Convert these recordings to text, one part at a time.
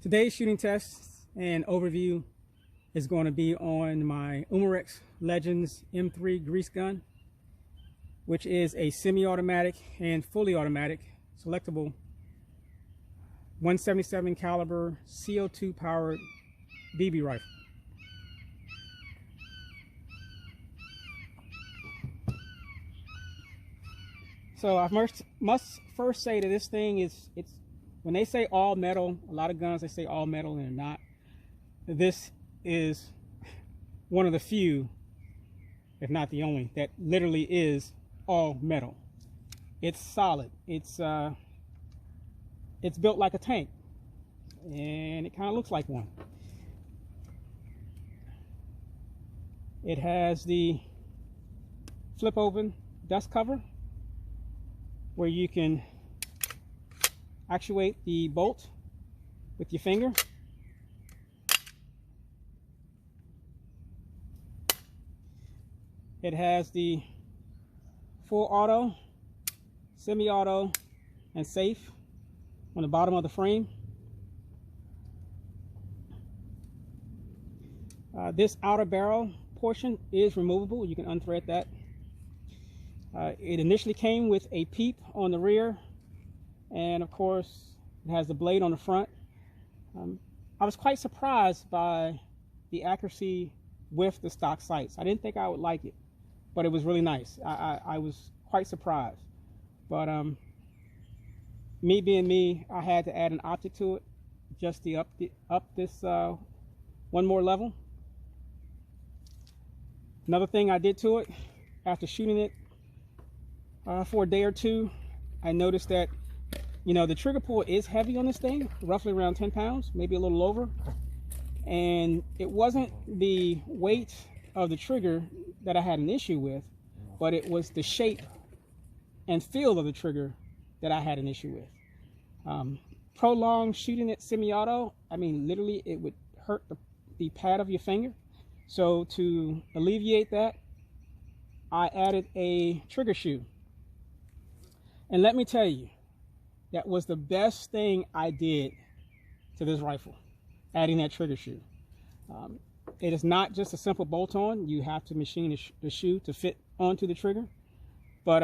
Today's shooting test and overview is going to be on my Umarex Legends M3 Grease Gun, which is a semi-automatic and fully automatic selectable 177 caliber CO2 powered BB rifle. So I must first say that this thing it's when they say all metal, a lot of guns they say all metal and they're not. This is one of the few, if not the only, that literally is all metal. It's solid. It's built like a tank, and it kind of looks like one. It has the flip open dust cover where you can actuate the bolt with your finger. It has the full auto, semi-auto, and safe on the bottom of the frame. This outer barrel portion is removable. You can unthread that. It initially came with a peep on the rear, and of course it has the blade on the front. I was quite surprised by the accuracy with the stock sights. I didn't think I would like it, but it was really nice. I was quite surprised. But me being me, I had to add an optic to it just to up this one more level. Another thing I did to it after shooting it for a day or two, I noticed that, you know, the trigger pull is heavy on this thing, roughly around 10 pounds, maybe a little over. And it wasn't the weight of the trigger that I had an issue with, but it was the shape and feel of the trigger that I had an issue with. Prolonged shooting it semi-auto, I mean, literally it would hurt the pad of your finger. So to alleviate that, I added a trigger shoe. And let me tell you, that was the best thing I did to this rifle, adding that trigger shoe. It is not just a simple bolt-on. You have to machine the shoe to fit onto the trigger, but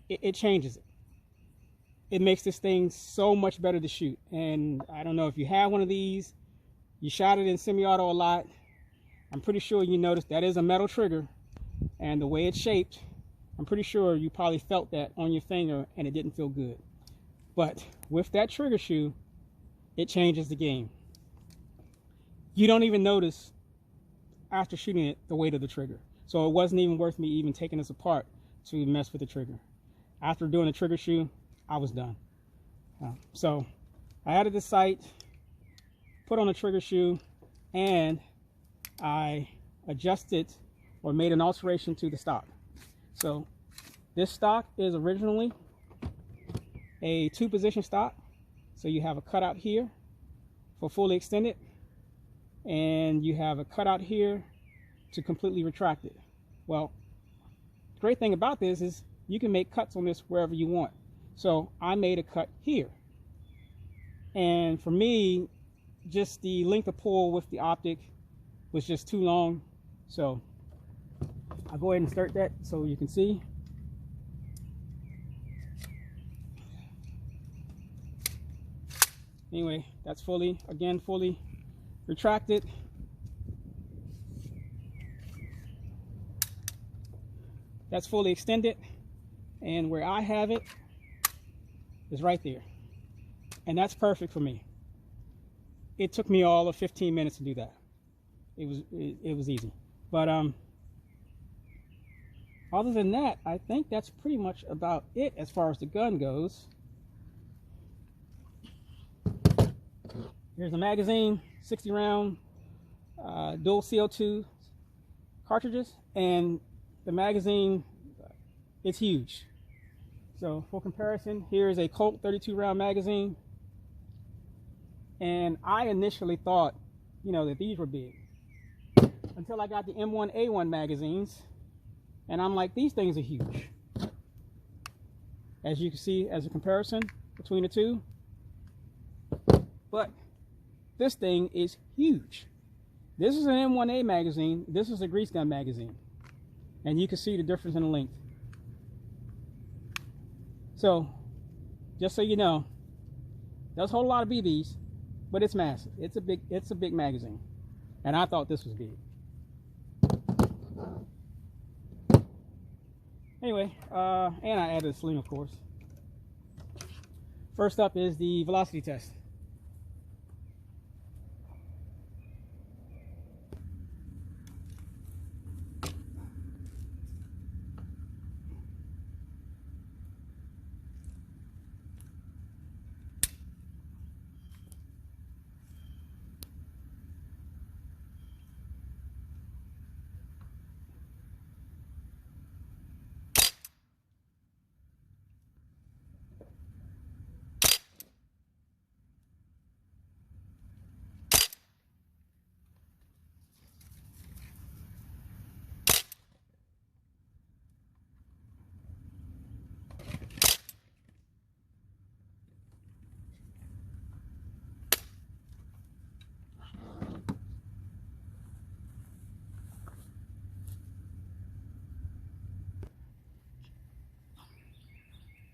it changes it. It makes this thing so much better to shoot. And I don't know if you have one of these, you shot it in semi-auto a lot, I'm pretty sure you noticed that is a metal trigger, and the way it's shaped, I'm pretty sure you probably felt that on your finger and it didn't feel good. But with that trigger shoe, it changes the game. You don't even notice after shooting it the weight of the trigger. So it wasn't even worth me even taking this apart to mess with the trigger. After doing the trigger shoe, I was done. So I added the sight, put on the trigger shoe, and I adjusted or made an alteration to the stock. So this stock is originally a 2-position stock. So you have a cutout here for fully extended, and you have a cutout here to completely retract it. Well, the great thing about this is you can make cuts on this wherever you want. So I made a cut here. And for me, just the length of pull with the optic was just too long. So I'll go ahead and start that so you can see. Anyway, that's fully retracted. That's fully extended. And where I have it is right there. And that's perfect for me. It took me all of 15 minutes to do that. It was easy. But other than that, I think that's pretty much about it as far as the gun goes. Here's the magazine, 60 round, dual CO2 cartridges, and the magazine, it's huge. So for comparison, here's a Colt 32 round magazine, and I initially thought, you know, that these were big until I got the M1A1 magazines, and I'm like, these things are huge. As you can see, as a comparison between the two. But this thing is huge. This is an M1A magazine. This is a grease gun magazine. And you can see the difference in the length. So, just so you know, it does hold a lot of BBs, but it's massive. It's a big magazine. And I thought this was big. Anyway, and I added a sling, of course. First up is the velocity test.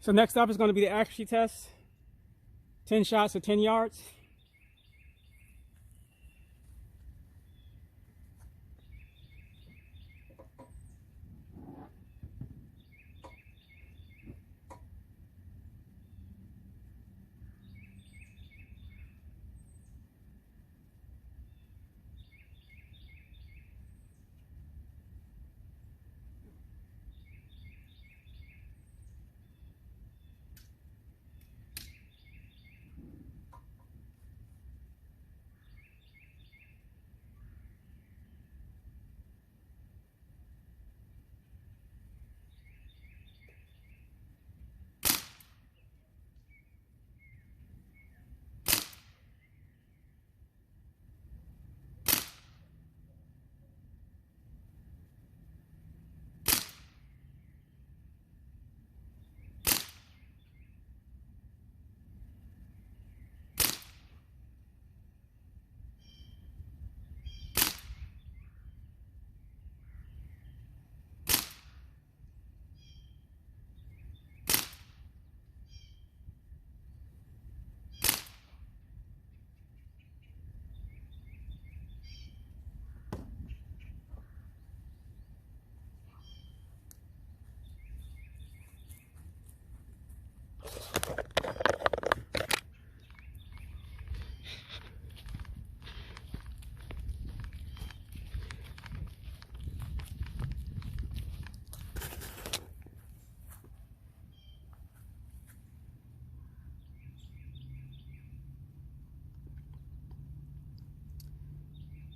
So next up is going to be the accuracy test. 10 shots at 10 yards.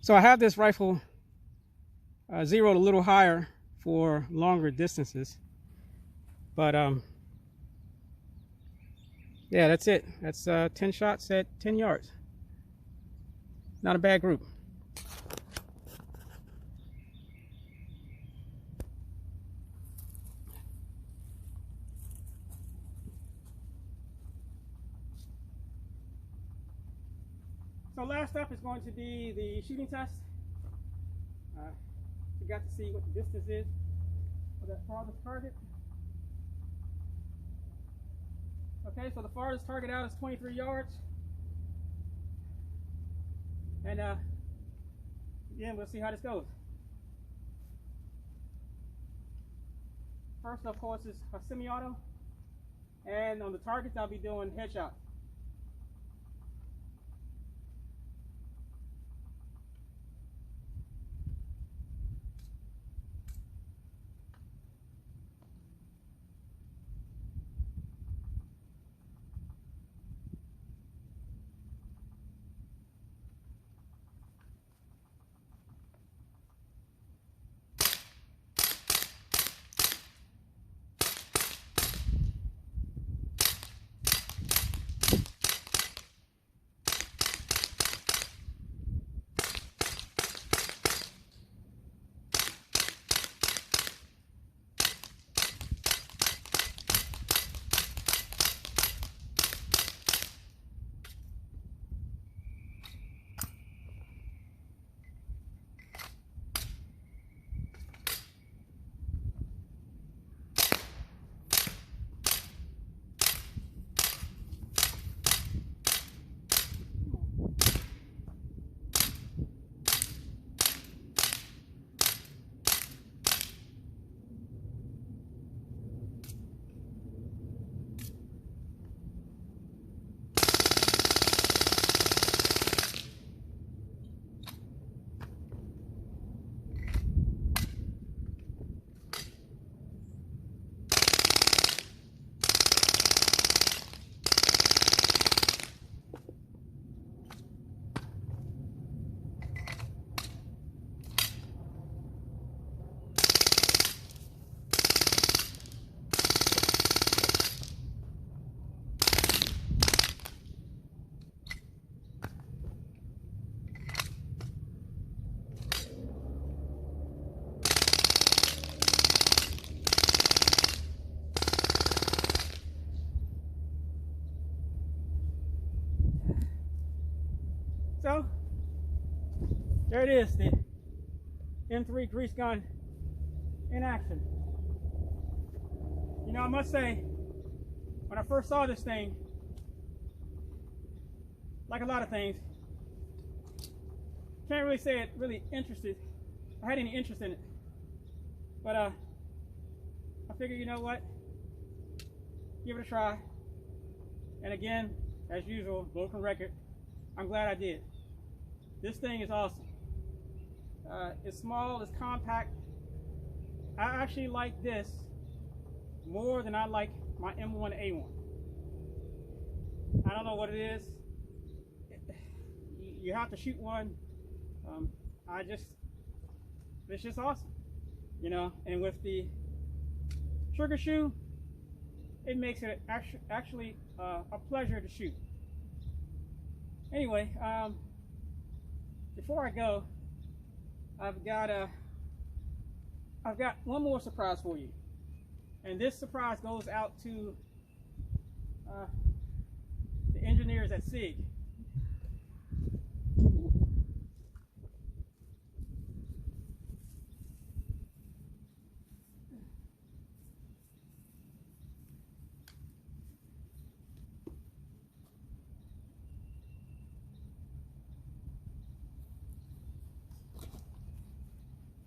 So I have this rifle zeroed a little higher for longer distances, but yeah, that's it. That's 10 shots at 10 yards. Not a bad group. So last up is going to be the shooting test. We got to see what the distance is for that farthest target. Okay, so the farthest target out is 23 yards. And yeah, we'll see how this goes. First, of course, is a semi-auto. And on the targets, I'll be doing headshot. So there it is, the M3 Grease Gun in action. You know, I must say, when I first saw this thing, like a lot of things, can't really say it really interested. I had any interest in it, but I figured, you know what, give it a try. And again, as usual, broken record, I'm glad I did. This thing is awesome. It's small, it's compact. I actually like this more than I like my M1A1. I don't know what it is. You have to shoot one. It's just awesome, you know. And with the trigger shoe, it makes it actually a pleasure to shoot. Anyway, before I go, I've got one more surprise for you, and this surprise goes out to the engineers at SIG.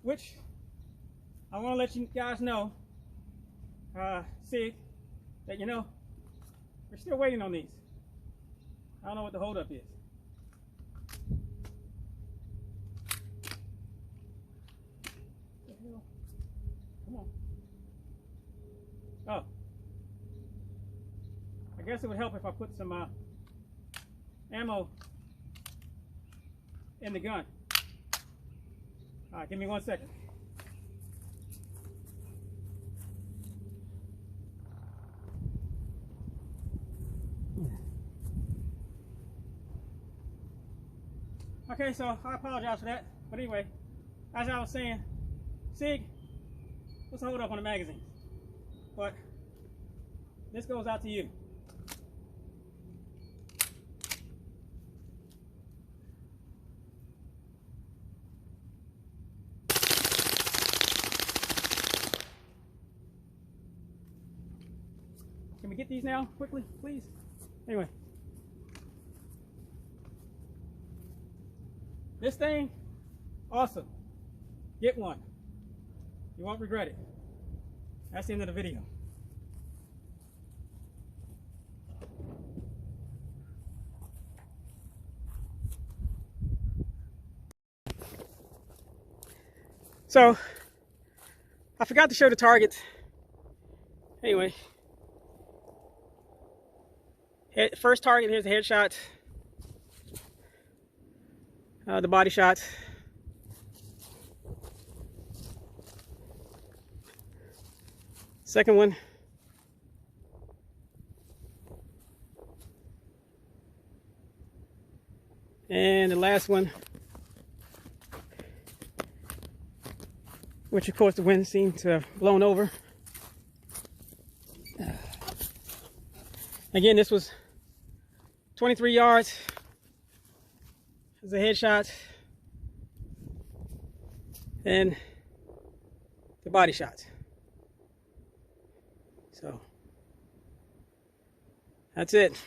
Which I want to let you guys know, SIG, that, you know, we're still waiting on these. I don't know what the holdup is. Come on. Oh. I guess it would help if I put some ammo in the gun. All right, give me 1 second. Okay, so I apologize for that. But anyway, as I was saying, SIG, let's hold up on the magazine. But this goes out to you. Can we get these now quickly, please? Anyway. This thing, awesome. Get one. You won't regret it. That's the end of the video. So, I forgot to show the target. Anyway. First target, here's the headshot. The body shot. Second one. And the last one, which of course the wind seemed to have blown over. Again, this was 23 yards. It's a headshot and the body shot. So that's it.